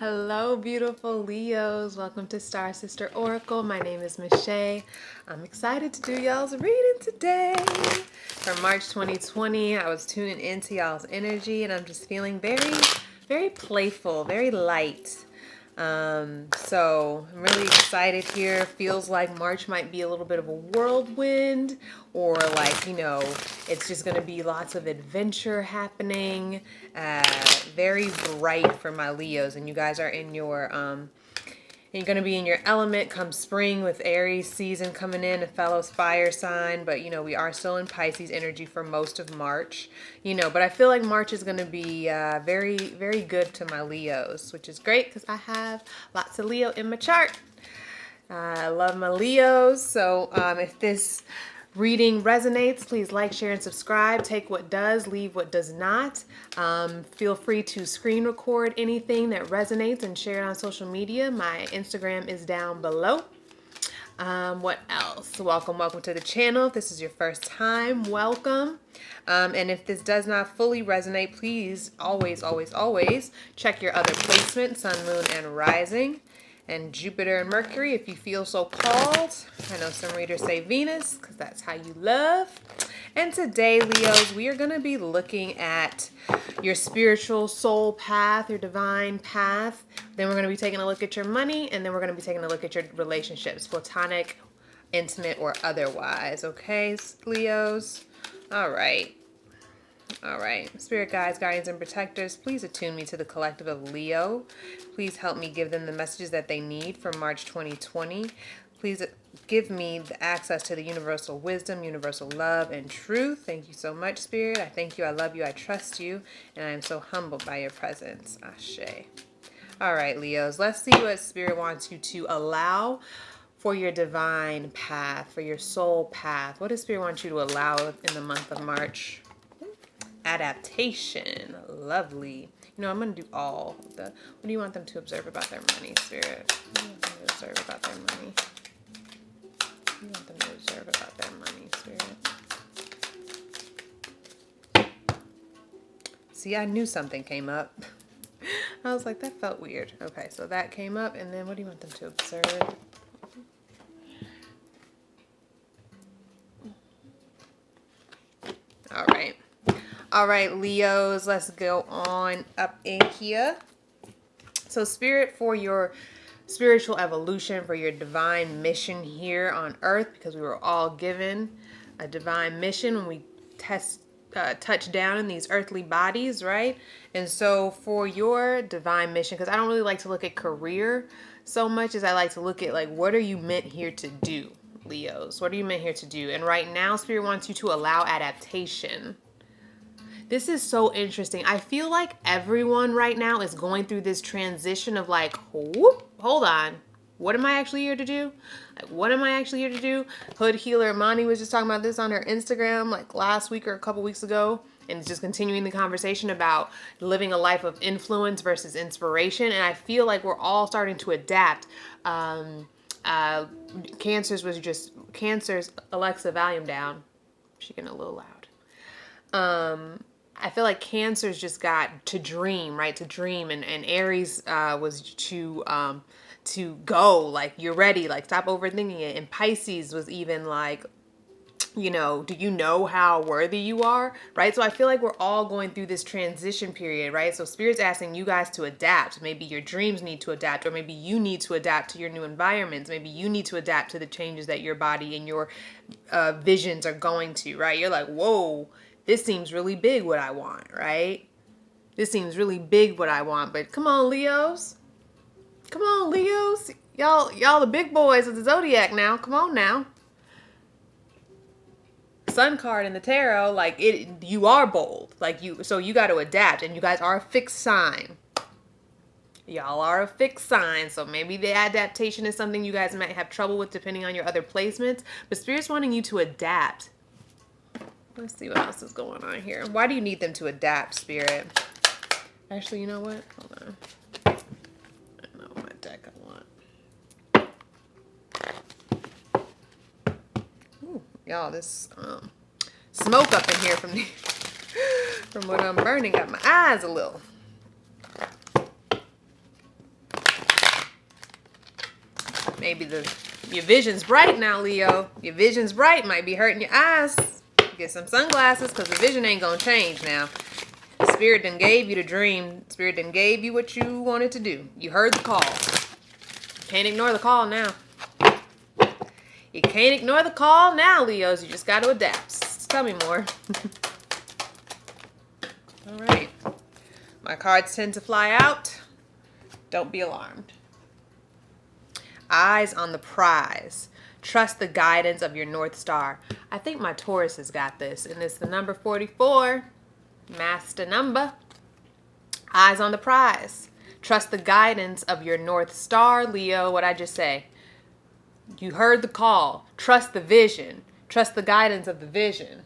Hello, beautiful Leos. Welcome to Star Sister Oracle. My name is Michelle. I'm excited to do y'all's reading today. For March 2020, I was tuning into y'all's energy and I'm just feeling very playful, very light. So I'm really excited here. Feels like March might be a little bit of a whirlwind, or like, it's just going to be lots of adventure happening. Very bright for my Leos, and you guys are in your you're going to be in your element come spring with Aries season coming in, a fellow fire sign. But, we are still in Pisces energy for most of March, but I feel like March is going to be very good to my Leos, which is great because I have lots of Leo in my chart. I love my Leos. So if this reading resonates, please like, share, and subscribe. Take what does, leave what does not. Feel free to screen record anything that resonates and share it on social media. My Instagram is down below. What else? Welcome to the channel. If this is your first time, welcome. And if this does not fully resonate, please always check your other placement, sun, moon, and rising, and Jupiter and Mercury if you feel so called. I know some readers say Venus because that's how you love. And today, Leos, we are going to be looking at your spiritual soul path, your divine path. Then we're going to be taking a look at your money, and then we're going to be taking a look at your relationships, platonic, intimate, or otherwise. Okay, Leos? All right. Spirit guides, guardians, and protectors, please attune me to the collective of Leo. Please help me give them the messages that they need for March 2020. Please give me the access to the universal wisdom, universal love, and truth. Thank you so much, Spirit. I thank you, I love you, I trust you, and I am so humbled by your presence. Ashe. All right, Leos, let's see what Spirit wants you to allow for your divine path, for your soul path. What does Spirit want you to allow in the month of March? Adaptation. Lovely. I'm going to do all the... What do you want them to observe about their money, Spirit? What do you want them to observe about their money? What do you want them to observe about their money, Spirit? See, I knew something came up. I was like, that felt weird. Okay, so that came up, and then what do you want them to observe? All right, Leos, let's go on up in here. So Spirit, for your spiritual evolution, for your divine mission here on Earth, because we were all given a divine mission when we touch down in these earthly bodies, right? And so for your divine mission, because I don't really like to look at career so much as I like to look at, like, what are you meant here to do, Leos? What are you meant here to do? And right now, Spirit wants you to allow adaptation. This is so interesting. I feel like everyone right now is going through this transition of like, whoop, hold on. What am I actually here to do? Like, what am I actually here to do? Hood Healer Imani was just talking about this on her Instagram like last week or a couple weeks ago. And it's just continuing the conversation about living a life of influence versus inspiration. And I feel like we're all starting to adapt. Cancer's, Alexa, volume down. She's getting a little loud. I feel like Cancer's just got to dream, right? To dream, and Aries was to go, like, you're ready, like, stop overthinking it. And Pisces was even like, do you know how worthy you are, right? So I feel like we're all going through this transition period, right? So Spirit's asking you guys to adapt. Maybe your dreams need to adapt, or maybe you need to adapt to your new environments. Maybe you need to adapt to the changes that your body and your visions are going to, right? You're like, whoa, this seems really big what I want, right? This seems really big what I want. But come on, Leos. Come on, Leos. Y'all the big boys of the zodiac now. Come on now. Sun card in the tarot, like, you are bold. So you got to adapt, and you guys are a fixed sign. Y'all are a fixed sign, so maybe the adaptation is something you guys might have trouble with depending on your other placements. But Spirit's wanting you to adapt. Let's see what else is going on here. Why do you need them to adapt, Spirit? Actually, you know what? Hold on. I know what deck I want. Ooh, y'all, this smoke up in here from what I'm burning got my eyes a little. Maybe your vision's bright now, Leo. Your vision's bright. Might be hurting your eyes. Get some sunglasses because the vision ain't going to change now. Spirit done gave you the dream. Spirit done gave you what you wanted to do. You heard the call. Can't ignore the call now. You can't ignore the call now, Leos. You just got to adapt. Tell me more. All right. My cards tend to fly out. Don't be alarmed. Eyes on the prize. Trust the guidance of your North Star. I think my Taurus has got this, and it's the number 44. Master number. Eyes on the prize. Trust the guidance of your North Star, Leo. What'd I just say? You heard the call. Trust the vision. Trust the guidance of the vision.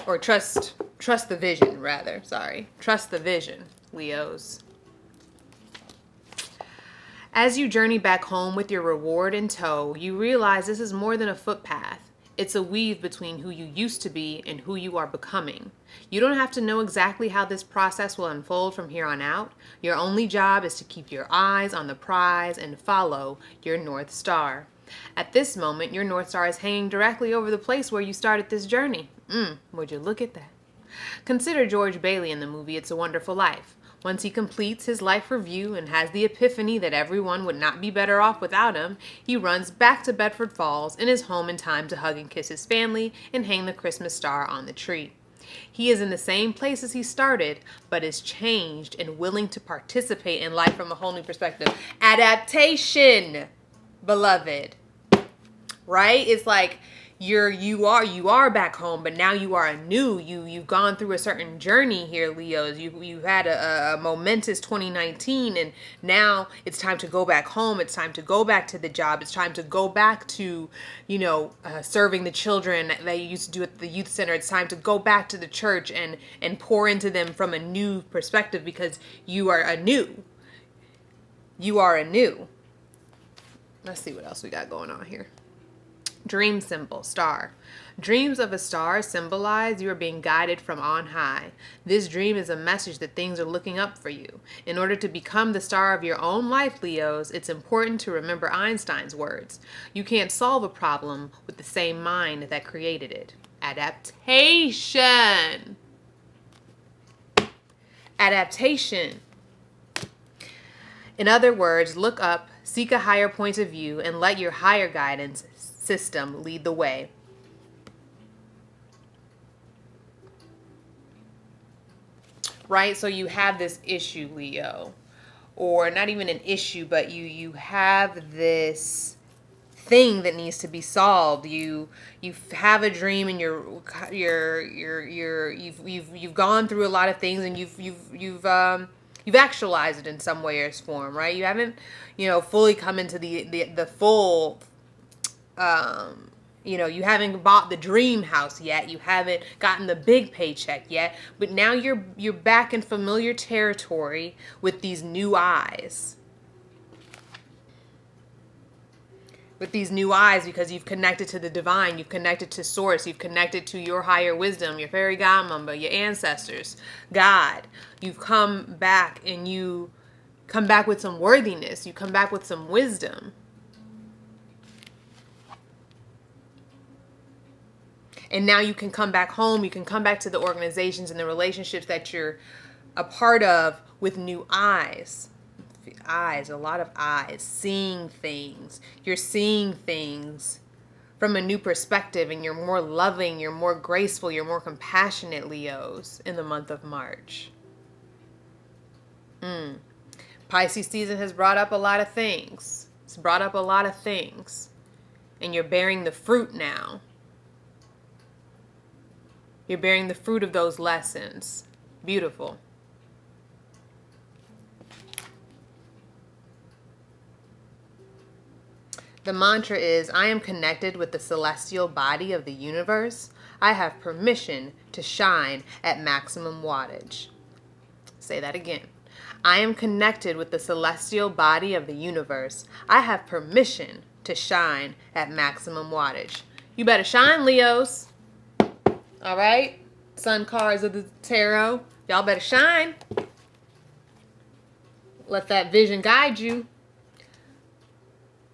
Or trust the vision, rather. Sorry. Trust the vision, Leos. As you journey back home with your reward in tow, you realize this is more than a footpath. It's a weave between who you used to be and who you are becoming. You don't have to know exactly how this process will unfold from here on out. Your only job is to keep your eyes on the prize and follow your North Star. At this moment, your North Star is hanging directly over the place where you started this journey. Would you look at that? Consider George Bailey in the movie It's a Wonderful Life. Once he completes his life review and has the epiphany that everyone would not be better off without him, he runs back to Bedford Falls and is home in time to hug and kiss his family and hang the Christmas star on the tree. He is in the same place as he started, but is changed and willing to participate in life from a whole new perspective. Adaptation, beloved. Right? It's like you are back home, but now you are anew. You've gone through a certain journey here, Leos. You had a momentous 2019, and now it's time to go back home. It's time to go back to the job. It's time to go back to, serving the children that you used to do at the youth center. It's time to go back to the church and pour into them from a new perspective because you are anew. You are anew. Let's see what else we got going on here. Dream symbol, star. Dreams of a star symbolize you are being guided from on high. This dream is a message that things are looking up for you. In order to become the star of your own life, Leos, it's important to remember Einstein's words. You can't solve a problem with the same mind that created it. Adaptation. Adaptation. In other words, look up, seek a higher point of view, and let your higher guidance system lead the way. Right? So you have this issue, Leo, or not even an issue, but you have this thing that needs to be solved. You have a dream, and you've gone through a lot of things, and you've actualized it in some way or form, right? You haven't, fully come into the full. You haven't bought the dream house yet. You haven't gotten the big paycheck yet. But now you're back in familiar territory with these new eyes. With these new eyes, because you've connected to the divine, you've connected to source, you've connected to your higher wisdom, your fairy godmother, your ancestors, God. You've come back, and you come back with some worthiness. You come back with some wisdom. And now you can come back home. You can come back to the organizations and the relationships that you're a part of with new eyes. Eyes, a lot of eyes, seeing things. You're seeing things from a new perspective, and you're more loving, you're more graceful, you're more compassionate, Leos, in the month of March. Pisces season has brought up a lot of things. It's brought up a lot of things. And you're bearing the fruit now. You're bearing the fruit of those lessons. Beautiful. The mantra is, I am connected with the celestial body of the universe. I have permission to shine at maximum wattage. Say that again. I am connected with the celestial body of the universe. I have permission to shine at maximum wattage. You better shine, Leos. All right? Sun cards of the tarot. Y'all better shine. Let that vision guide you.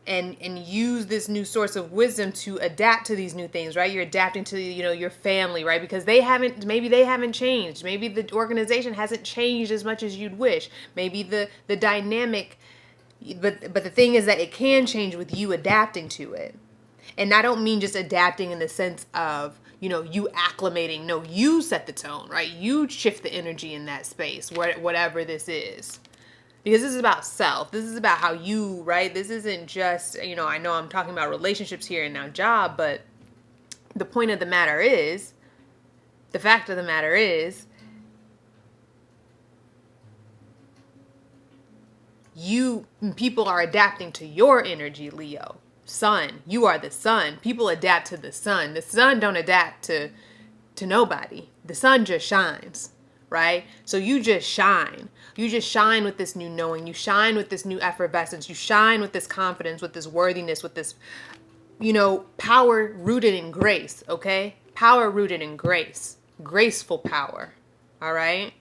and use this new source of wisdom to adapt to these new things, right? You're adapting to, your family, right? Because maybe they haven't changed. Maybe the organization hasn't changed as much as you'd wish. Maybe the dynamic, but the thing is that it can change with you adapting to it. And I don't mean just adapting in the sense of, you acclimating. No, you set the tone, right? You shift the energy in that space, whatever this is. Because this is about self. This is about how you, right? This isn't just, I know I'm talking about relationships here and now job, but the point of the matter is, the fact of the matter is, people are adapting to your energy, Leo. Sun, you are the sun. People adapt to the sun. The sun don't adapt to nobody. The sun just shines, right? So you just shine. You just shine with this new knowing. You shine with this new effervescence. You shine with this confidence, with this worthiness, with this, power rooted in grace, okay? Power rooted in grace. Graceful power, all right?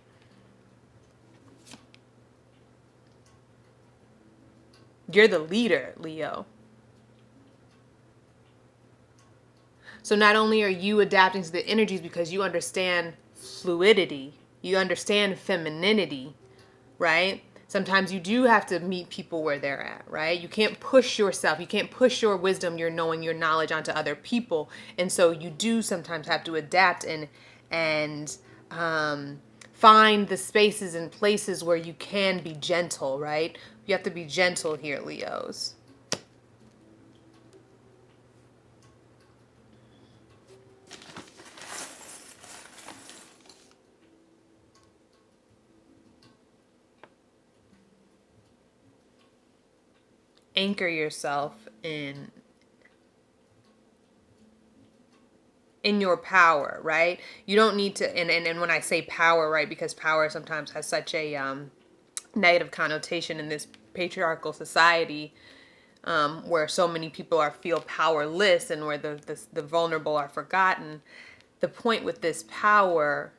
You're the leader, Leo. So not only are you adapting to the energies because you understand fluidity, you understand femininity, right? Sometimes you do have to meet people where they're at, right? You can't push yourself. You can't push your wisdom, your knowing, your knowledge onto other people. And so you do sometimes have to adapt and find the spaces and places where you can be gentle, right? You have to be gentle here, Leos. Anchor yourself in your power, right? You don't need to, and when I say power, right, because power sometimes has such a negative connotation in this patriarchal society, where so many people feel powerless and where the vulnerable are forgotten. The point with this power,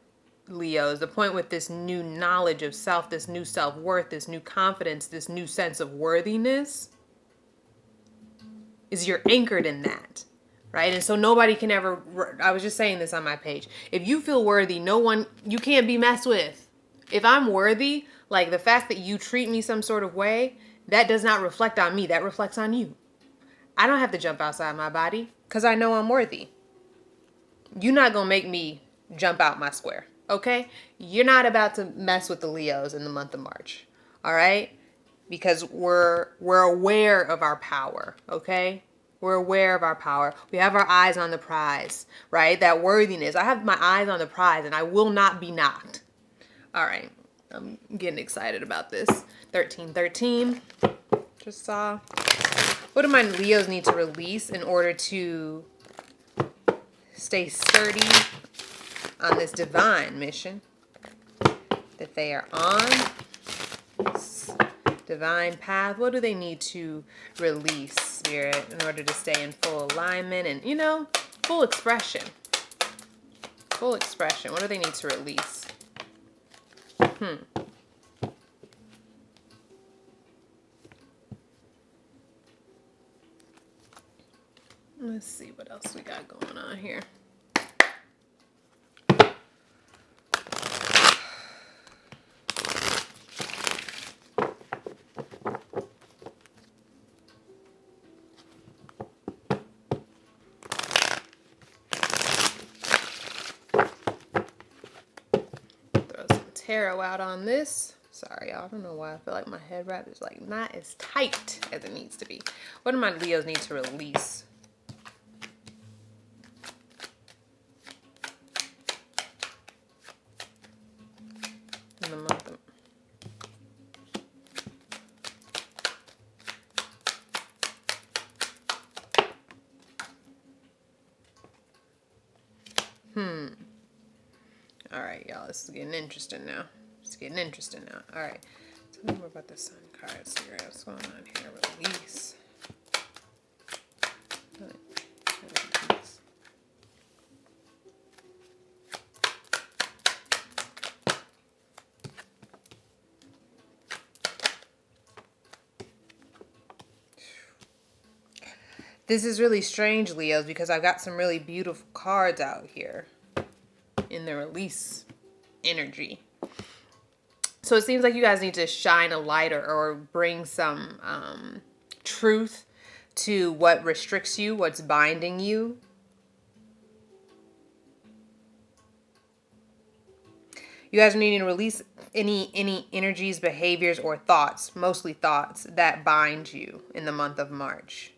Leos, the point with this new knowledge of self, this new self-worth, this new confidence, this new sense of worthiness, is you're anchored in that, right? And so nobody can ever, I was just saying this on my page, if you feel worthy, you can't be messed with. If I'm worthy, like the fact that you treat me some sort of way, that does not reflect on me, that reflects on you. I don't have to jump outside my body because I know I'm worthy. You're not going to make me jump out my square, okay? You're not about to mess with the Leos in the month of March, all right? Because we're aware of our power, okay? We're aware of our power. We have our eyes on the prize, right? That worthiness. I have my eyes on the prize and I will not be knocked. All right. I'm getting excited about this. 1313. Just saw. What do my Leos need to release in order to stay sturdy on this divine mission that they are on? Divine path. What do they need to release, Spirit, in order to stay in full alignment and, full expression? Full expression. What do they need to release? Let's see what else we got going on here. Tarot out on this. Sorry, y'all. I don't know why I feel like my head wrap is like not as tight as it needs to be. What do my Leos need to release? In the month of All right, y'all. This is getting interesting now. All right. Tell me more about the sun cards here. What's going on here? Release. This is really strange, Leos, because I've got some really beautiful cards out here in the release energy. So it seems like you guys need to shine a light or bring some truth to what restricts you, what's binding you. You guys are needing to release any energies, behaviors, or thoughts, mostly thoughts, that bind you in the month of March.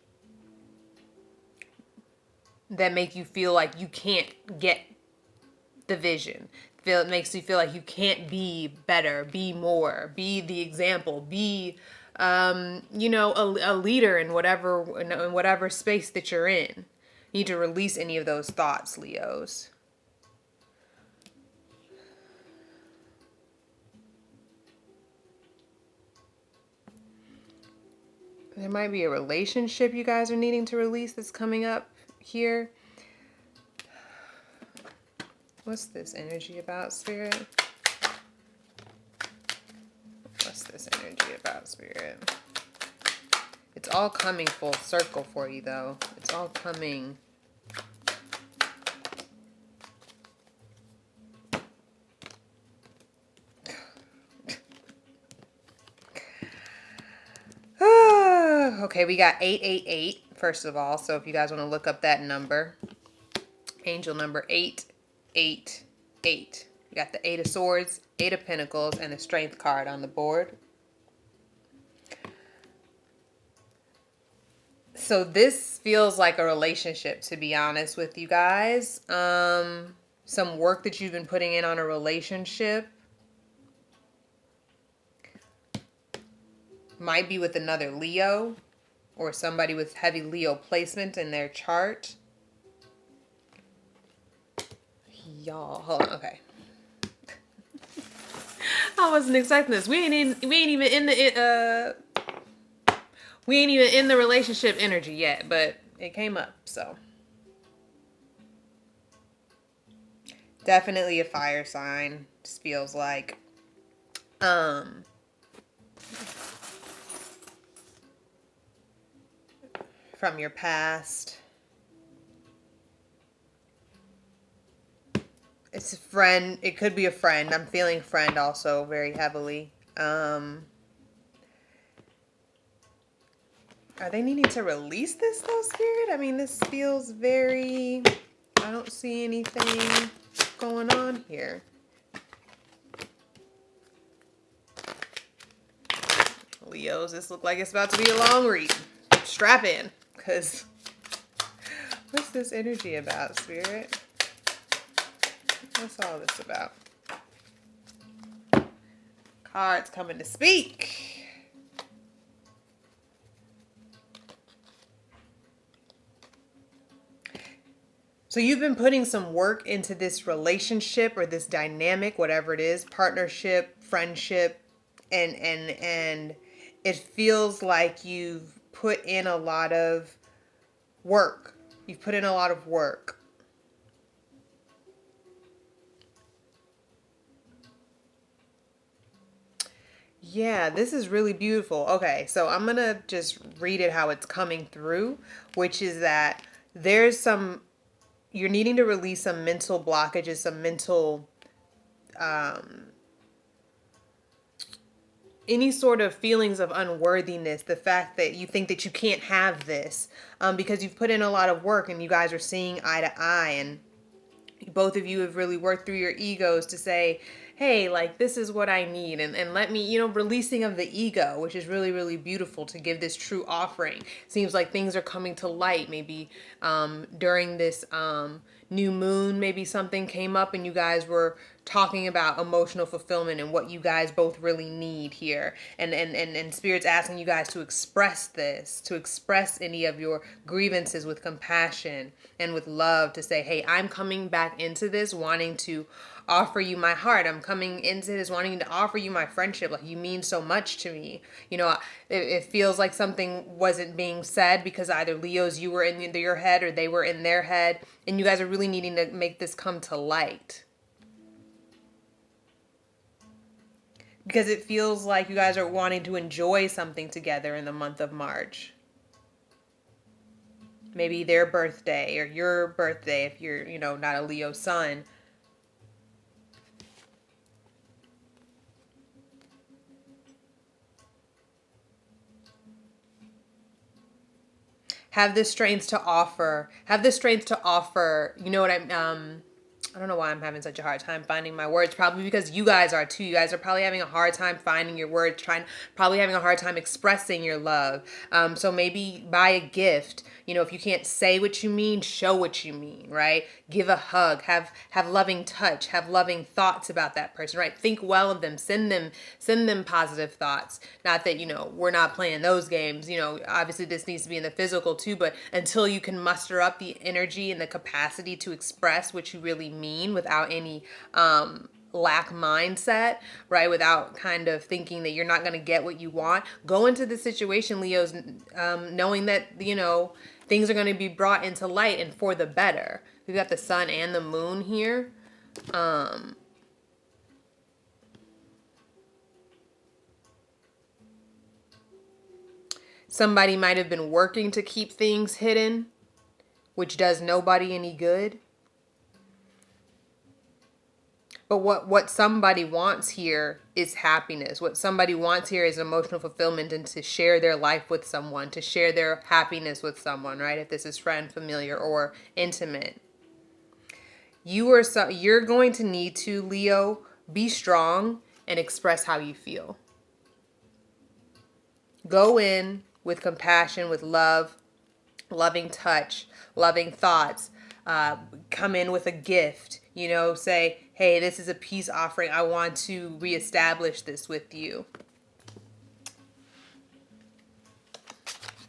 That make you feel like you can't get the vision. It makes you feel like you can't be better, be more, be the example, be a leader in whatever space that you're in. You need to release any of those thoughts, Leos. There might be a relationship you guys are needing to release that's coming up here. What's this energy about, Spirit? What's this energy about, Spirit? It's all coming full circle for you, though. It's all coming. Okay, we got 888, first of all. So if you guys want to look up that number, angel number 888. We got the 8 of Swords, 8 of Pentacles, and a Strength card on the board. So this feels like a relationship, to be honest with you guys. Some work that you've been putting in on a relationship. Might be with another Leo or somebody with heavy Leo placement in their chart. Y'all, hold on, okay. I wasn't expecting this. We ain't even in the relationship energy yet, but it came up, so. Definitely a fire sign, just feels like. From your past. It's a friend. It could be a friend. I'm feeling friend also very heavily. Are they needing to release this though, Spirit? I mean, this feels very... I don't see anything going on here. Leos, this looks like it's about to be a long read. Strap in, because what's this energy about, Spirit? What's all this about? Cards coming to speak. So you've been putting some work into this relationship or this dynamic, whatever it is, partnership, friendship, and it feels like you've put in a lot of work. You've put in a lot of work. Yeah, this is really beautiful. Okay, so I'm going to just read it how it's coming through, which is that there's some, you're needing to release some mental blockages, some mental, any sort of feelings of unworthiness, the fact that you think that you can't have this, because you've put in a lot of work and you guys are seeing eye to eye, and both of you have really worked through your egos to say, hey, like, this is what I need. And let me, releasing of the ego, which is really, really beautiful to give this true offering. Seems like things are coming to light. Maybe during this new moon, maybe something came up and you guys were talking about emotional fulfillment and what you guys both really need here. And Spirit's asking you guys to express this, to express any of your grievances with compassion and with love, to say, hey, I'm coming back into this wanting to offer you my heart. I'm coming into this wanting to offer you my friendship. Like, you mean so much to me. It feels like something wasn't being said because either Leos, you were in your head, or they were in their head, and you guys are really needing to make this come to light. Because it feels like you guys are wanting to enjoy something together in the month of March. maybe their birthday or your birthday if you're, you know, not a Leo sun. Have the strength to offer. Have the strength to offer. You know what I don't know why I'm having such a hard time finding my words. Probably because you guys are too. You guys are probably having a hard time finding your words, probably having a hard time expressing your love. So maybe buy a gift. You know, if you can't say what you mean, show what you mean, right? Give a hug. Have loving touch. Have loving thoughts about that person, right? Think well of them. Send them positive thoughts. Not that, you know, we're not playing those games. You know, obviously this needs to be in the physical too, but until you can muster up the energy and the capacity to express what you really mean without any lack mindset, right? Without kind of thinking that you're not going to get what you want. Go into the situation, Leos, knowing that, you know, things are going to be brought into light and for the better. We've got the sun and the moon here. Somebody might have been working to keep things hidden, which does nobody any good. But what somebody wants here is happiness. What somebody wants here is emotional fulfillment and to share their life with someone, to share their happiness with someone, right? If this is friend, familiar, or intimate. You're going to need to, Leo, be strong and express how you feel. Go in with compassion, with love, loving touch, loving thoughts. Come in with a gift, you know, say, hey, this is a peace offering. I want to reestablish this with you.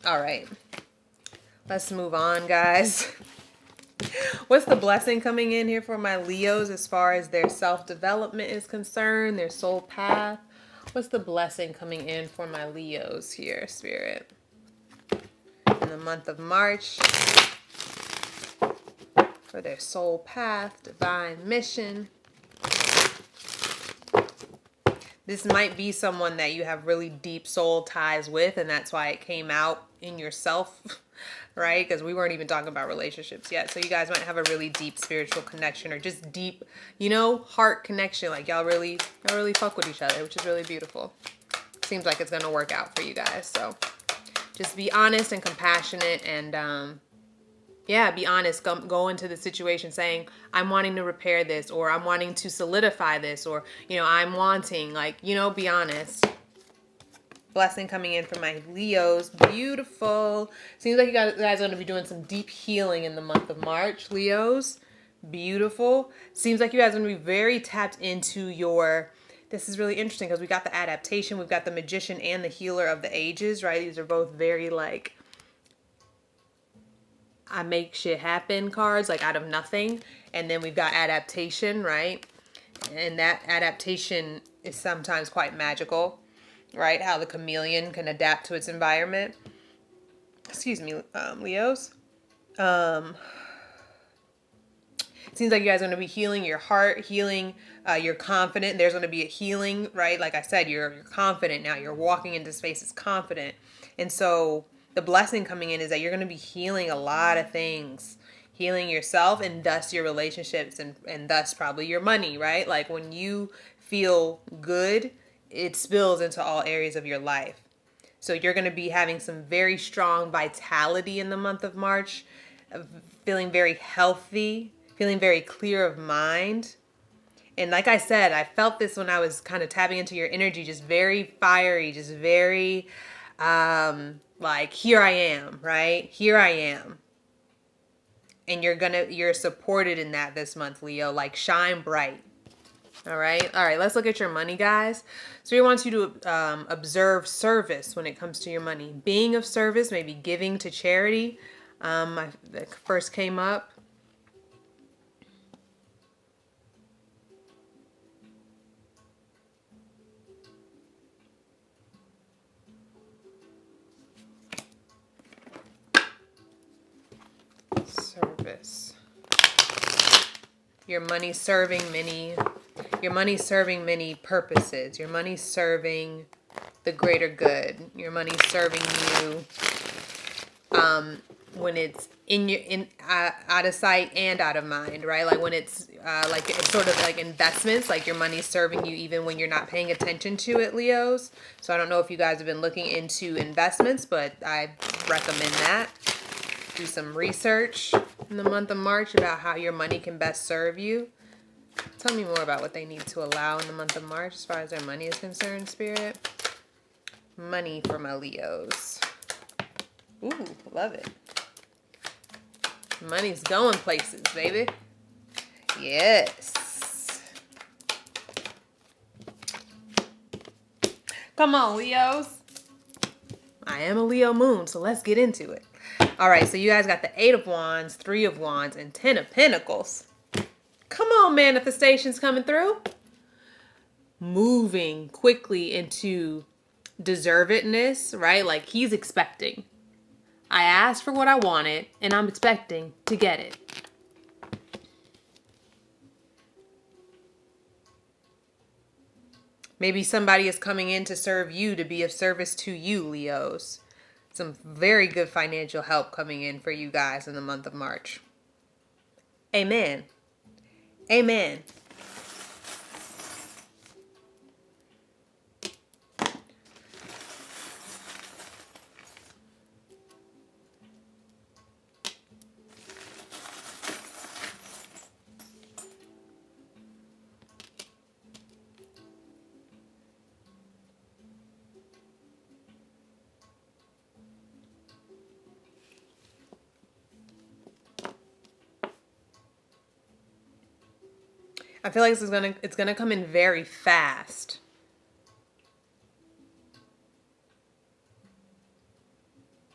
All right, let's move on, guys. What's the blessing coming in here for my Leos as far as their self-development is concerned, their soul path? What's the blessing coming in for my Leos here, Spirit? In the month of March, for their soul path, divine mission. This might be someone that you have really deep soul ties with, and that's why it came out in yourself, right? Because we weren't even talking about relationships yet. So you guys might have a really deep spiritual connection, or just deep, you know, heart connection. Like y'all really fuck with each other, which is really beautiful. Seems like it's gonna work out for you guys. So just be honest and compassionate, and yeah, be honest. Go into the situation saying, I'm wanting to repair this, or I'm wanting to solidify this, or, you know, I'm wanting, like, you know, be honest. Blessing coming in for my Leos. Beautiful. Seems like you guys are going to be doing some deep healing in the month of March, Leos. Beautiful. Seems like you guys are going to be very tapped into your... This is really interesting because we got the adaptation, we've got the magician and the healer of the ages, right? These are both very, like, I make shit happen cards, like out of nothing. And then we've got adaptation, right? And that adaptation is sometimes quite magical, right? How the chameleon can adapt to its environment. Excuse me, Leos. It seems like you guys are going to be healing your heart, healing you're confident. There's going to be a healing, right? Like I said, you're confident now. You're walking into spaces confident. And so the blessing coming in is that you're going to be healing a lot of things. Healing yourself and thus your relationships and thus probably your money, right? Like when you feel good, it spills into all areas of your life. So you're going to be having some very strong vitality in the month of March, feeling very healthy, feeling very clear of mind. And like I said, I felt this when I was kind of tapping into your energy, just very fiery, just very like, here I am, right? Here I am. And you're supported in that this month, Leo. Like, shine bright. All right. Let's look at your money, guys. So we want you to observe service when it comes to your money. Being of service, maybe giving to charity. That first came up. Service. Your money serving many purposes. Your money serving the greater good. Your money serving you when it's out of sight and out of mind, right? Like when it's like it's sort of like investments, like your money's serving you even when you're not paying attention to it, Leos. So I don't know if you guys have been looking into investments, but I recommend that. Do some research in the month of March about how your money can best serve you. Tell me more about what they need to allow in the month of March as far as their money is concerned, Spirit. Money for my Leos. Ooh, love it. Money's going places, baby. Yes. Come on, Leos. I am a Leo moon, so let's get into it. All right, so you guys got the 8 of Wands, 3 of Wands, and 10 of Pentacles. Come on, manifestations coming through. Moving quickly into deservedness, right? Like he's expecting. I asked for what I wanted, and I'm expecting to get it. Maybe somebody is coming in to serve you, to be of service to you, Leos. Some very good financial help coming in for you guys in the month of March. Amen. Amen. I feel like it's gonna come in very fast.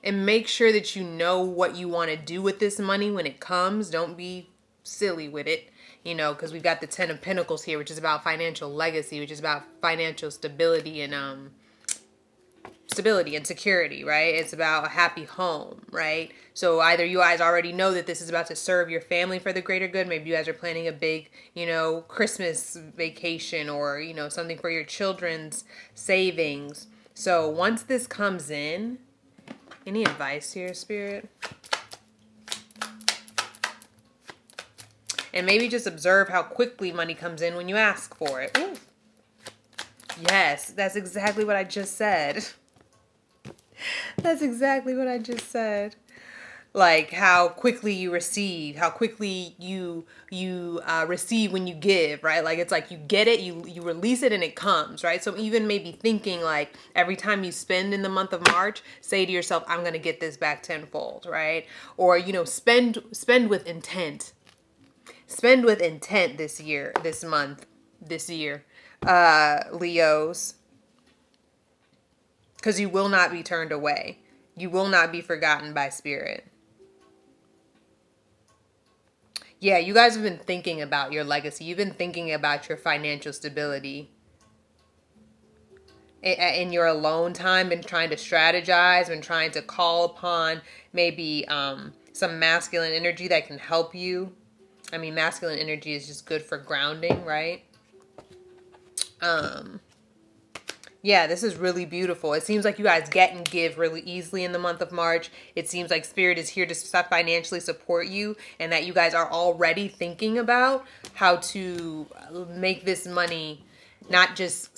And make sure that you know what you want to do with this money when it comes. Don't be silly with it, you know, because we've got the 10 of Pentacles here, which is about financial legacy, which is about financial stability and security, right? It's about a happy home, right? So either you guys already know that this is about to serve your family for the greater good. Maybe you guys are planning a big, you know, Christmas vacation or, you know, something for your children's savings. So once this comes in, any advice here, Spirit? And maybe just observe how quickly money comes in when you ask for it. Ooh. Yes, that's exactly what I just said. That's exactly what I just said. Like how quickly you receive, how quickly you receive when you give, right? Like it's like you get it, you release it and it comes, right? So even maybe thinking like every time you spend in the month of March, say to yourself, I'm going to get this back tenfold, right? Or, you know, spend with intent. Spend with intent this year, this month, this year, Leos. Because you will not be turned away. You will not be forgotten by Spirit. Yeah, you guys have been thinking about your legacy. You've been thinking about your financial stability. In your alone time, been trying to strategize, been trying to call upon maybe some masculine energy that can help you. I mean, masculine energy is just good for grounding, right? Yeah, this is really beautiful. It seems like you guys get and give really easily in the month of March. It seems like Spirit is here to financially support you and that you guys are already thinking about how to make this money not just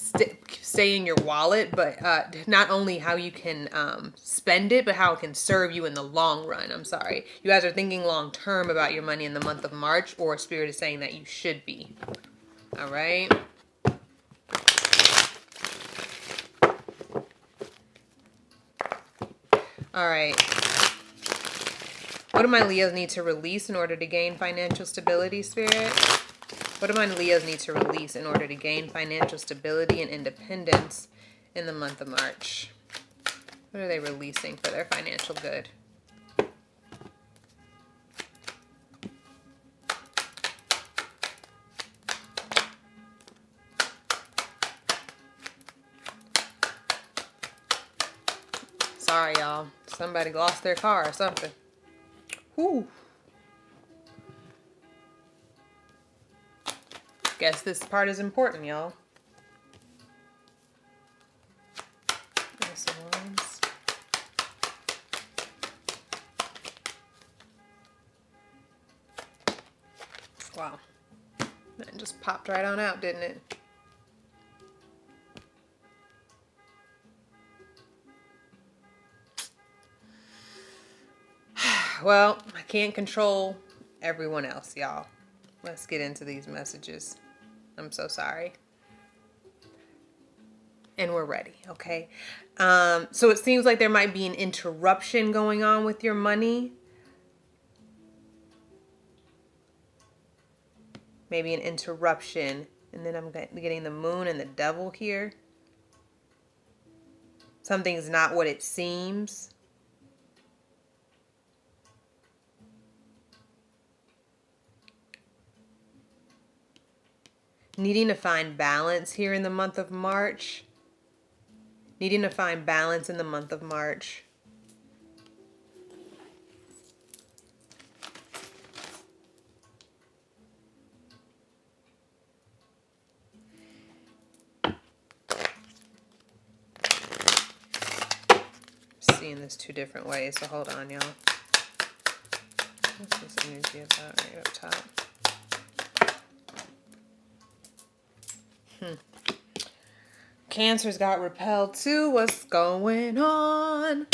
stay in your wallet, but not only how you can spend it, but how it can serve you in the long run. I'm sorry. You guys are thinking long term about your money in the month of March, or Spirit is saying that you should be. All right. All right. What do my Leos need to release in order to gain financial stability, Spirit? What do my Leos need to release in order to gain financial stability and independence in the month of March? What are they releasing for their financial good? Sorry, y'all. Somebody lost their car or something. Whew. Guess this part is important, y'all. Just popped right on out, didn't it? Well, I can't control everyone else, y'all. Let's get into these messages. I'm so sorry. And we're ready, okay? So it seems like there might be an interruption going on with your money. Maybe an interruption. And then I'm getting the moon and the devil here. Something's not what it seems. Needing to find balance here in the month of March. Needing to find balance in the month of March. Seeing this two different ways, so hold on, y'all. What's this energy about right up top? Cancer's got repelled too. What's going on?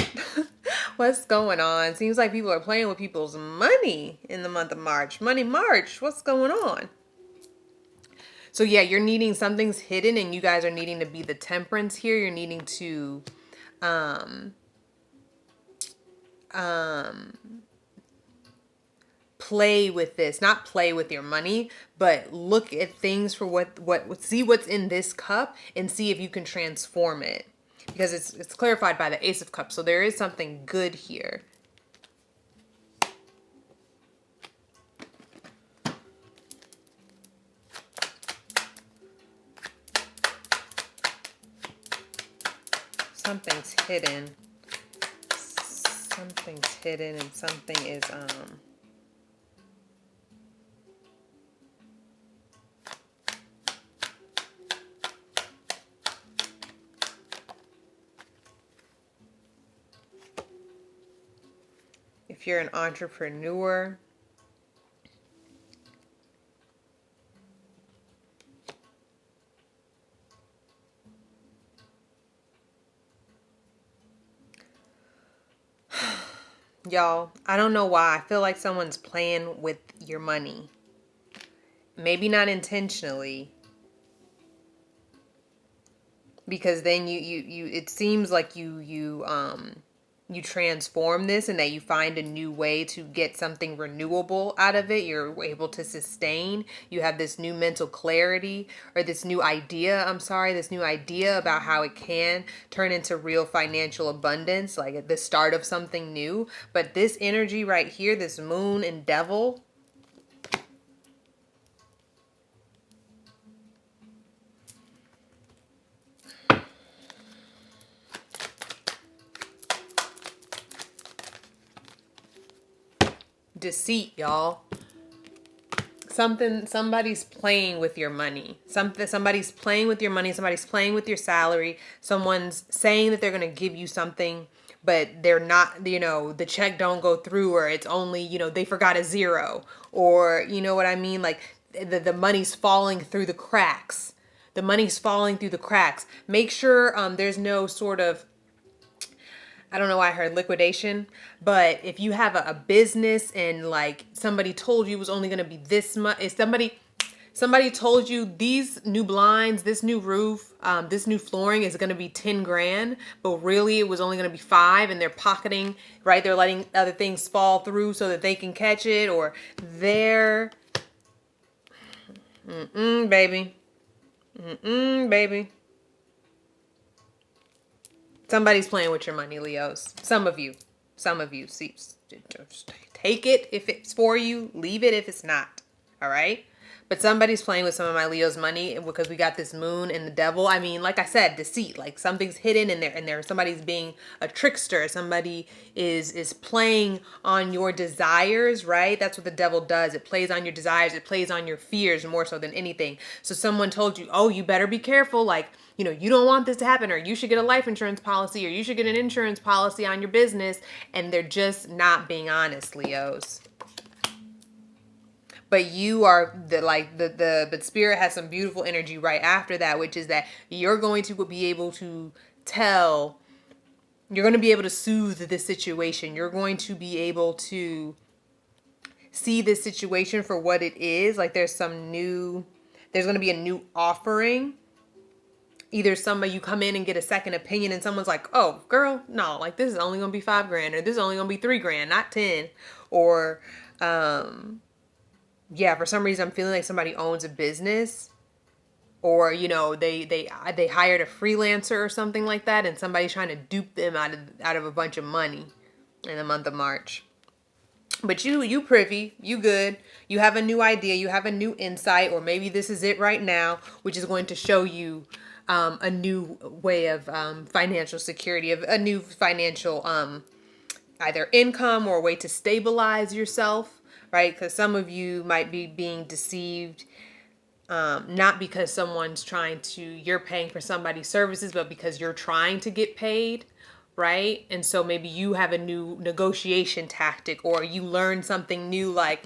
What's going on? Seems like people are playing with people's money in the month of March. Money March. What's going on? So yeah, you're needing, something's hidden, and you guys are needing to be the temperance here. You're needing to play with this, not play with your money, but look at things for what see what's in this cup and see if you can transform it, because it's clarified by the Ace of Cups. So there is something good here. Something's hidden. Something's hidden, and something is if you're an entrepreneur, y'all, I don't know why. I feel like someone's playing with your money. Maybe not intentionally. Because then you it seems like you transform this, and that you find a new way to get something renewable out of it. You're able to sustain. You have this new mental clarity, or this new idea, this new idea about how it can turn into real financial abundance, like at the start of something new. But this energy right here, this moon and devil, deceit, y'all. Somebody's playing with your money. Somebody's playing with your money. Somebody's playing with your salary. Someone's saying that they're going to give you something, but they're not, the check don't go through, or it's only, they forgot a zero, or you know what I mean? Like the money's falling through the cracks. The money's falling through the cracks. Make sure there's no sort of, I don't know why I heard liquidation, but if you have a business and like somebody told you it was only going to be this much, if somebody told you these new blinds, this new roof, this new flooring is going to be 10 grand, but really it was only going to be 5, and they're pocketing, right? They're letting other things fall through so that they can catch it, or they're, baby. Baby. Somebody's playing with your money, Leos. Some of you see, take it if it's for you, leave it if it's not. All right. But somebody's playing with some of my Leo's money, because we got this moon and the devil. I mean, like I said, deceit, like something's hidden in there, and somebody's being a trickster. Somebody is playing on your desires, right? That's what the devil does. It plays on your desires. It plays on your fears more so than anything. So someone told you, oh, you better be careful. Like, you don't want this to happen, or you should get a life insurance policy, or you should get an insurance policy on your business. And they're just not being honest, Leos. but you are but Spirit has some beautiful energy right after that, which is that you're going to be able to tell, you're going to be able to soothe this situation. You're going to be able to see this situation for what it is. Like there's going to be a new offering. Either somebody, you come in and get a second opinion and someone's like, oh girl, no, like this is only gonna be $5,000 or this is only gonna be $3,000, not 10. Or yeah, for some reason I'm feeling like somebody owns a business, or they hired a freelancer or something like that, and somebody's trying to dupe them out of a bunch of money in the month of March. But you privy, you good, you have a new idea, you have a new insight, or maybe this is it right now, which is going to show you a new way of financial security, of a new financial either income or a way to stabilize yourself, right? Because some of you might be being deceived, not because you're paying for somebody's services, but because you're trying to get paid, right? And so maybe you have a new negotiation tactic, or you learn something new, like,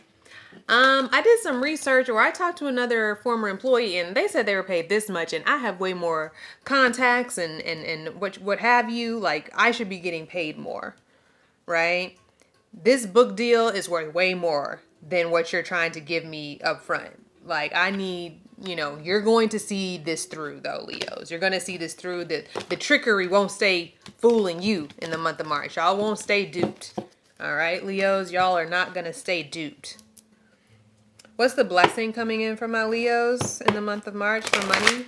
I did some research, or I talked to another former employee and they said they were paid this much and I have way more contacts and what have you, like I should be getting paid more, right? This book deal is worth way more than what you're trying to give me up front. Like I need, you're going to see this through though, Leos. You're going to see this through. The trickery won't stay fooling you in the month of March. Y'all won't stay duped. All right, Leos, y'all are not going to stay duped. What's the blessing coming in from my Leos in the month of March for money?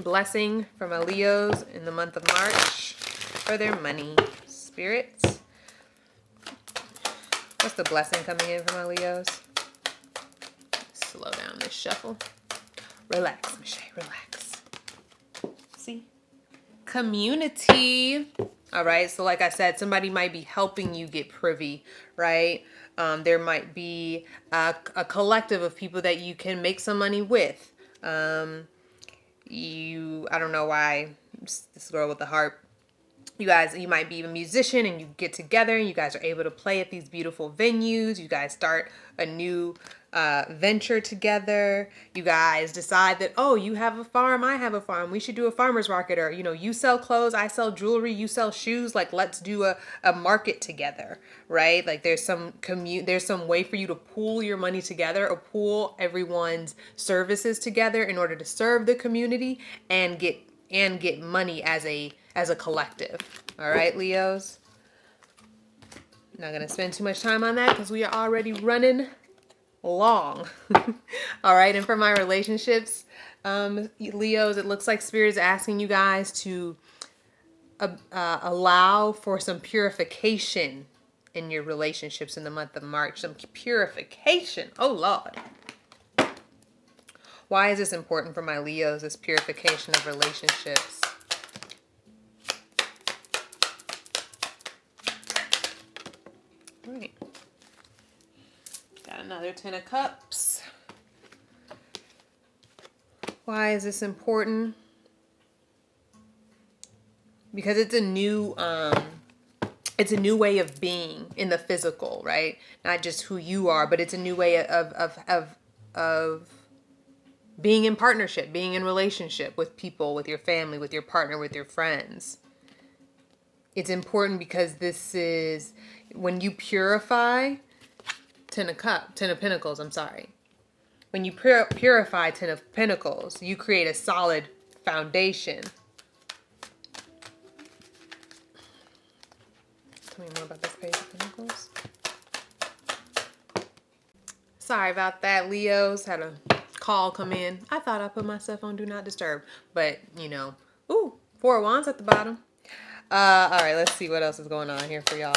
Blessing from my Leos in the month of March for their money. Spirits. What's the blessing coming in from my Leos? Slow down this shuffle. Relax, Michelle, relax. See? Community. All right, so like I said, somebody might be helping you get privy, right? There might be a collective of people that you can make some money with. I don't know why, this girl with the harp. You might be a musician and you get together and you guys are able to play at these beautiful venues. You guys start a new venture together. You guys decide that, oh, you have a farm, I have a farm. We should do a farmer's market, or, you sell clothes, I sell jewelry, you sell shoes. Like, let's do a market together, right? Like there's some way for you to pool your money together, or pool everyone's services together in order to serve the community and get money as a collective. All right, Leos. Not going to spend too much time on that because we are already running long. All right, and for my relationships, Leos, it looks like Spirit is asking you guys to allow for some purification in your relationships in the month of March. Some purification. Oh, Lord. Why is this important for my Leos, this purification of relationships? All right. Got another 10 of Cups. Why is this important? Because it's a new way of being in the physical, right? Not just who you are, but it's a new way of being in partnership, being in relationship with people, with your family, with your partner, with your friends. It's important because this is when you purify. 10 of Pentacles, I'm sorry. When you purify 10 of Pentacles, you create a solid foundation. Tell me more about this Page of Pentacles. Sorry about that, Leos. Had a call come in. I thought I put myself on Do Not Disturb, but ooh, 4 of Wands at the bottom. All right, let's see what else is going on here for y'all.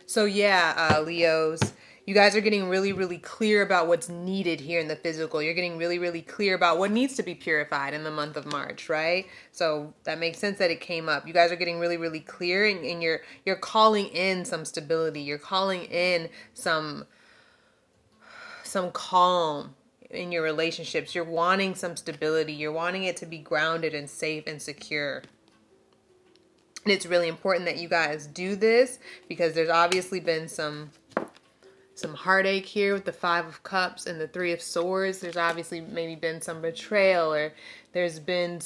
So yeah, Leos, you guys are getting really, really clear about what's needed here in the physical. You're getting really, really clear about what needs to be purified in the month of March, right? So that makes sense that it came up. You guys are getting really, really clear, and you're calling in some stability. You're calling in some calm in your relationships. You're wanting some stability. You're wanting it to be grounded and safe and secure. And it's really important that you guys do this, because there's obviously been some heartache here with the Five of Cups and the Three of Swords. There's obviously maybe been some betrayal, or there's been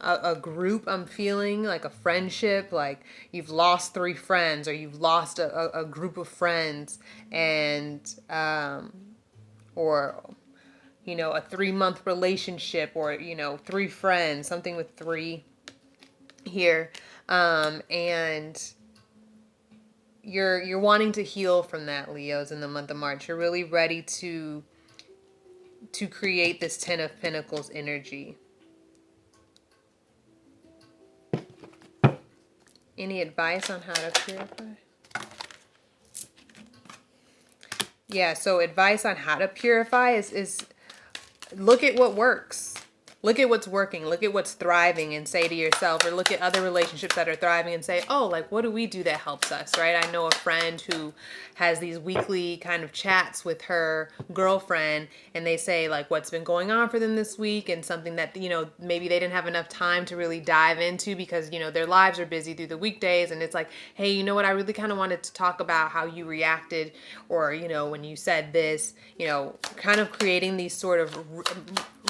a group, I'm feeling like a friendship, like you've lost 3 friends, or you've lost a group of friends, and or you know, a 3-month relationship, or you know, 3 friends, something with 3 here, and you're wanting to heal from that, Leos, in the month of March. You're really ready to create this Ten of Pentacles energy. Any advice on how to purify? Yeah, so advice on how to purify is look at what works. Look at what's working. Look at what's thriving, and say to yourself, or look at other relationships that are thriving and say, oh, like, what do we do that helps us, right? I know a friend who has these weekly kind of chats with her girlfriend, and they say, like, what's been going on for them this week, and something that, you know, maybe they didn't have enough time to really dive into because, you know, their lives are busy through the weekdays. And it's like, hey, you know what? I really kind of wanted to talk about how you reacted, or, you know, when you said this, you know, kind of creating these sort of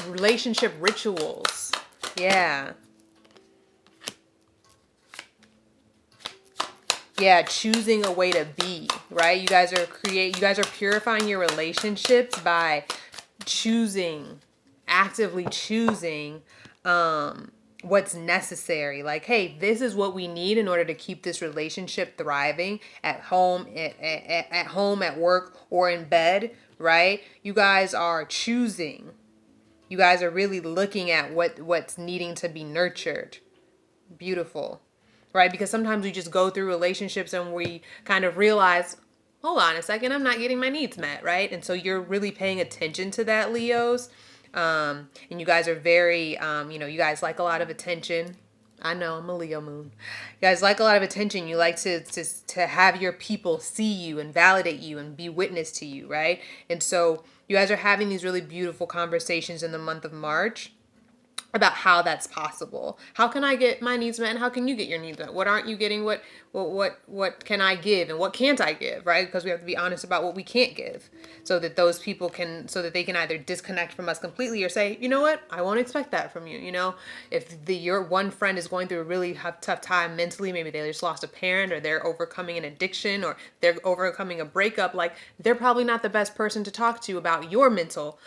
relationship rituals. Yeah. Yeah, choosing a way to be, right? You guys are purifying your relationships by actively choosing what's necessary. Like, hey, this is what we need in order to keep this relationship thriving at home, at home, at work, or in bed, right? You guys are choosing. You guys are really looking at what's needing to be nurtured. Beautiful. Right? Because sometimes we just go through relationships and we kind of realize, hold on a second, I'm not getting my needs met, right? And so you're really paying attention to that, Leos. And you guys are very, you know, you guys like a lot of attention. I know, I'm a Leo moon. You guys like a lot of attention. You like to have your people see you and validate you and be witness to you, right? And so you guys are having these really beautiful conversations in the month of March about how that's possible. How can I get my needs met, and how can you get your needs met? What aren't you getting? What can I give, and what can't I give, right? Because we have to be honest about what we can't give, so that those people so that they can either disconnect from us completely, or say, you know what, I won't expect that from you. You know, if your one friend is going through a really tough time mentally, maybe they just lost a parent, or they're overcoming an addiction, or they're overcoming a breakup, like, they're probably not the best person to talk to about your mental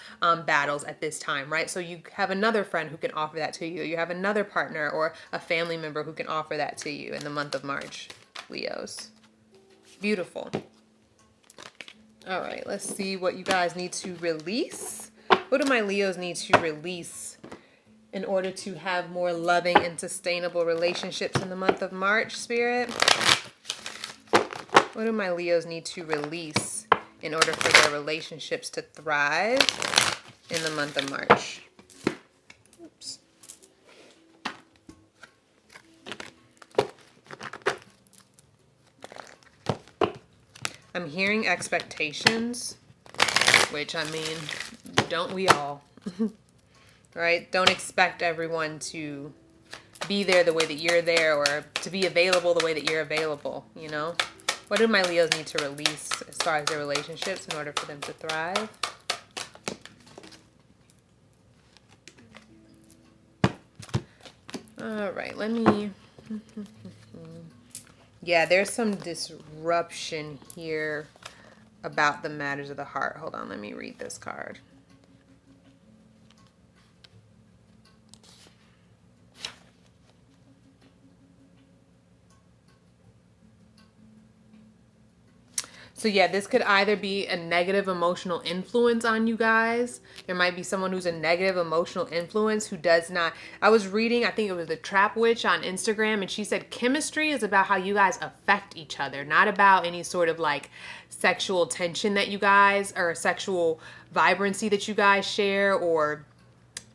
battles at this time, right? So you have another friend who can offer that to you. You have another partner or a family member who can offer that to you in the month of March, Leos. Beautiful. All right, let's see what you guys need to release. What do my Leos need to release in order to have more loving and sustainable relationships in the month of March, Spirit? What do my Leos need to release in order for their relationships to thrive in the month of March? Oops. I'm hearing expectations, which, I mean, don't we all? Right? Don't expect everyone to be there the way that you're there, or to be available the way that you're available, you know? What do my Leos need to release as far as their relationships in order for them to thrive? All right, let me... Yeah, there's some disruption here about the matters of the heart. Hold on, let me read this card. So yeah, this could either be a negative emotional influence on you guys. There might be someone who's a negative emotional influence who does not... I was reading, I think it was the Trap Witch on Instagram, and she said chemistry is about how you guys affect each other, not about any sort of like sexual tension that you guys, or sexual vibrancy that you guys share, or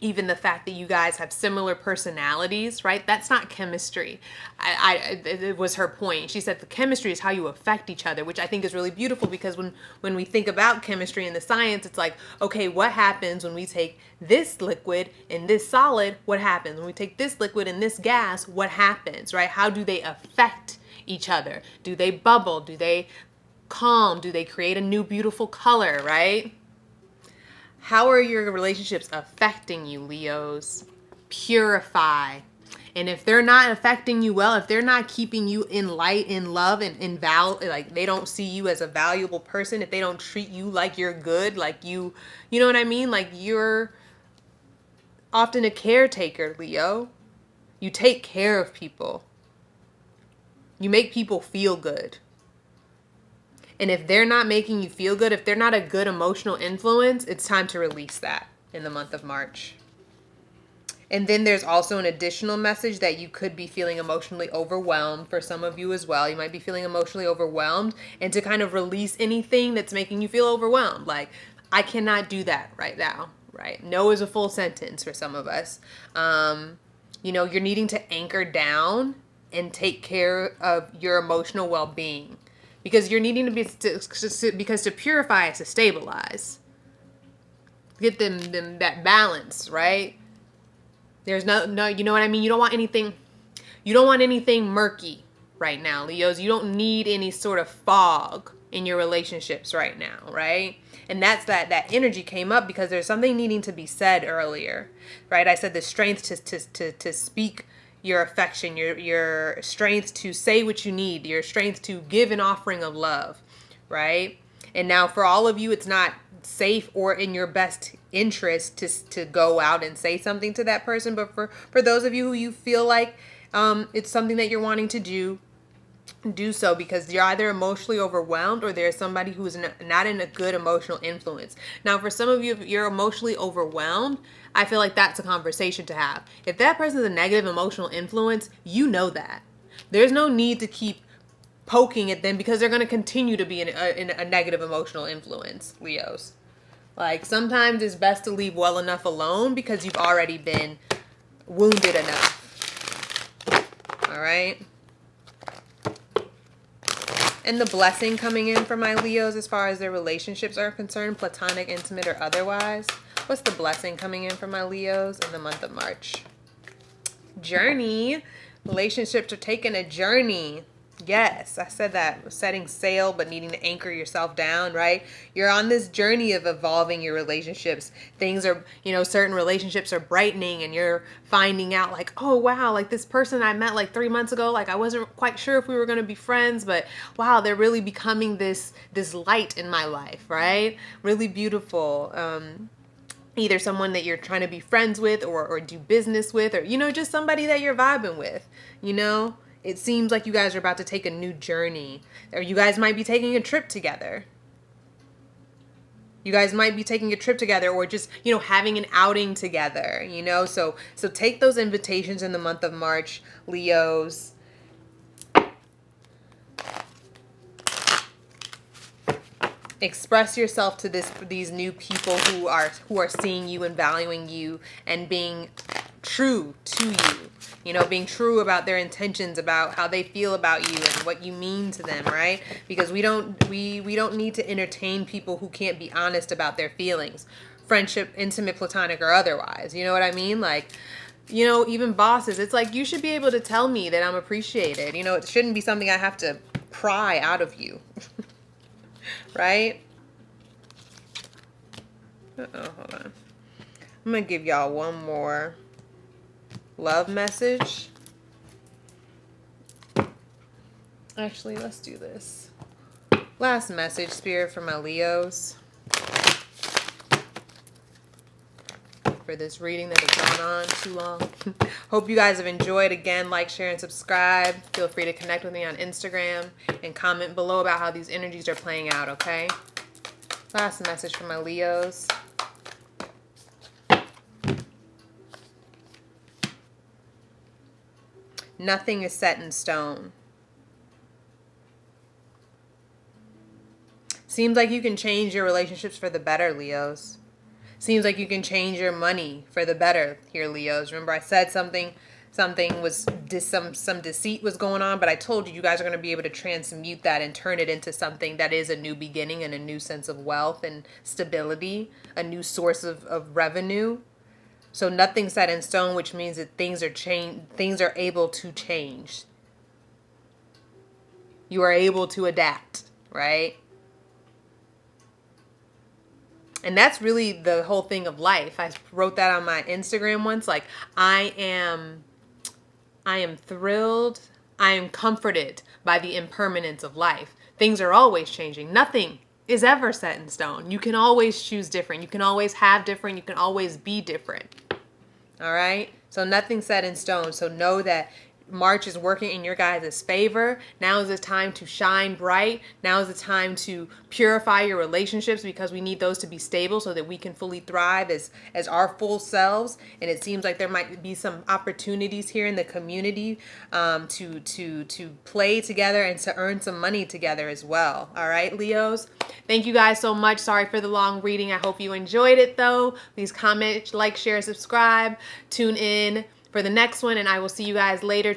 even the fact that you guys have similar personalities, right? That's not chemistry. It was her point. She said the chemistry is how you affect each other, which I think is really beautiful, because when we think about chemistry and the science, it's like, okay, what happens when we take this liquid and this solid? What happens when we take this liquid and this gas? What happens, right? How do they affect each other? Do they bubble? Do they calm? Do they create a new beautiful color, right? How are your relationships affecting you, Leos? Purify. And if they're not affecting you well, if they're not keeping you in light, in love, and in like they don't see you as a valuable person, if they don't treat you like you're good, like you know what I mean? Like you're often a caretaker, Leo. You take care of people. You make people feel good. And if they're not making you feel good, if they're not a good emotional influence, it's time to release that in the month of March. And then there's also an additional message that you could be feeling emotionally overwhelmed for some of you as well. You might be feeling emotionally overwhelmed, and to kind of release anything that's making you feel overwhelmed. Like, I cannot do that right now, right? No is a full sentence for some of us. You know, you're needing to anchor down and take care of your emotional well-being. Because you're needing to be, because to purify is to stabilize. Get them that balance, right? There's no, you know what I mean? You don't want anything murky right now, Leos. You don't need any sort of fog in your relationships right now, right? And that's that energy came up because there's something needing to be said earlier, right? I said the strength to speak your affection, your strength to say what you need, your strength to give an offering of love, right? And now for all of you, it's not safe or in your best interest to go out and say something to that person. But for those of you who you feel like it's something that you're wanting to do so, because you're either emotionally overwhelmed or there's somebody who is not in a good emotional influence. Now, for some of you, if you're emotionally overwhelmed, I feel like that's a conversation to have. If that person is a negative emotional influence, you know that. There's no need to keep poking at them, because they're going to continue to be in a negative emotional influence, Leos. Like, sometimes it's best to leave well enough alone because you've already been wounded enough. All right? And the blessing coming in for my Leos as far as their relationships are concerned, platonic, intimate, or otherwise. What's the blessing coming in for my Leos in the month of March? Journey. Relationships are taking a journey. Yes, I said that. Setting sail, but needing to anchor yourself down, right? You're on this journey of evolving your relationships. Things are, certain relationships are brightening, and you're finding out like, oh, wow, like this person I met like 3 months ago, like I wasn't quite sure if we were going to be friends, but wow, they're really becoming this light in my life, right? Really beautiful. Either someone that you're trying to be friends with or do business with, or, just somebody that you're vibing with, It seems like you guys are about to take a new journey, or you guys might be taking a trip together. You guys might be taking a trip together, or just, having an outing together, So take those invitations in the month of March, Leos. Express yourself to these new people who are seeing you and valuing you and being true to you. Being true about their intentions, about how they feel about you and what you mean to them, right? Because we don't need to entertain people who can't be honest about their feelings, friendship, intimate, platonic, or otherwise. You know what I mean? Like, even bosses, it's like, you should be able to tell me that I'm appreciated. It shouldn't be something I have to pry out of you. Right? Hold on. I'm going to give y'all one more love message. Actually, let's do this. Last message, Spirit, for my Leos. For this reading that has gone on too long. Hope you guys have enjoyed. Again, like, share, and subscribe. Feel free to connect with me on Instagram and comment below about how these energies are playing out, okay? Last message for my Leos. Nothing is set in stone. Seems like you can change your relationships for the better, Leos. Seems like you can change your money for the better here, Leos. Remember I said something was some deceit was going on, but I told you, you guys are going to be able to transmute that and turn it into something that is a new beginning and a new sense of wealth and stability, a new source of revenue. So nothing's set in stone, which means that things are able to change. You are able to adapt, right? And that's really the whole thing of life. I wrote that on my Instagram once, like I am thrilled, I am comforted by the impermanence of life. Things are always changing. Nothing is ever set in stone. You can always choose different. You can always have different. You can always be different. All right? So nothing's set in stone. So know that March is working in your guys' favor. Now is the time to shine bright. Now is the time to purify your relationships, because we need those to be stable so that we can fully thrive as our full selves. And it seems like there might be some opportunities here in the community to play together and to earn some money together as well. All right, Leos? Thank you guys so much. Sorry for the long reading. I hope you enjoyed it though. Please comment, like, share, subscribe. Tune in for the next one, and I will see you guys later.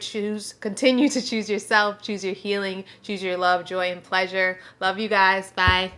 Continue to choose yourself, choose your healing, choose your love, joy, and pleasure. Love you guys. Bye.